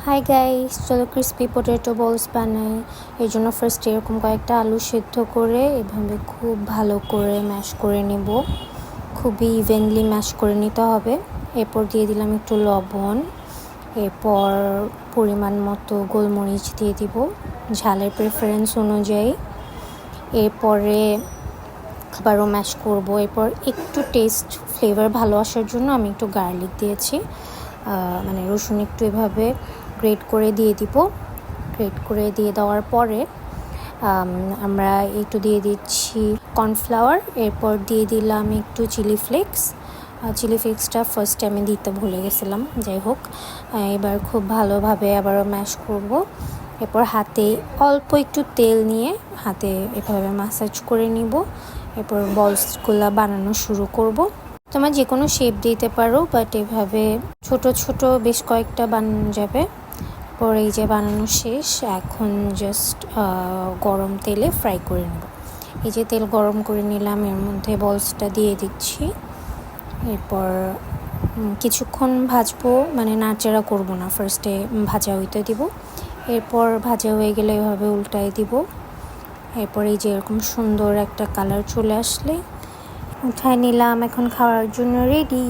Hi guys, চলো crispy potato বলস বানাই। এর জন্য ফার্স্ট এরকম কয়েকটা আলু সেদ্ধ করে এভাবে খুব ভালো করে ম্যাশ করে নেব। খুবই ইভেনলি ম্যাশ করে নিতে হবে। এরপর দিয়ে দিলাম একটু লবণ, এরপর পরিমাণ মতো গোলমরিচ দিয়ে দিব ঝালের প্রেফারেন্স অনুযায়ী। এরপরে আবারও ম্যাশ করব। এরপর একটু টেস্ট ফ্লেভার ভালো আসার জন্য আমি একটু গার্লিক দিয়েছি, মানে রসুন একটু এভাবে গ্রেট করে দিয়ে দিব। গ্রেট করে দিয়ে দেওয়ার পরে আমরা একটু দিয়ে দিচ্ছি কর্নফ্লাওয়ার। এরপর দিয়ে দিলাম একটু চিলি ফ্লেক্সটা ফার্স্টে আমি দিতে ভুলে গেছিলাম, যাই হোক। এবার খুব ভালোভাবে আবারও ম্যাশ করব। এরপর হাতে অল্প একটু তেল নিয়ে হাতে এভাবে ম্যাসাজ করে নিব। এরপর বলসগুলো বানানো শুরু করব। তোমরা যে কোনো শেপ দিতে পারো, বাট এভাবে ছোট ছোট বেশ কয়েকটা বানানো যাবে। পরে এই যে বানানো শেষ, এখন জাস্ট গরম তেলে ফ্রাই করে নেব। এই যে তেল গরম করে নিলাম, এর মধ্যে বলসটা দিয়ে দিচ্ছি। এরপর কিছুক্ষণ ভাজবো, মানে নাড়াচাড়া করব না, ফার্স্টে ভাজা হইতে দিব। এরপর ভাজা হয়ে গেলে এভাবে উল্টাই দিব। এরপর এই যে এরকম সুন্দর একটা কালার চলে আসলে উঠায় নিলাম, এখন খাওয়ার জন্য রেডি।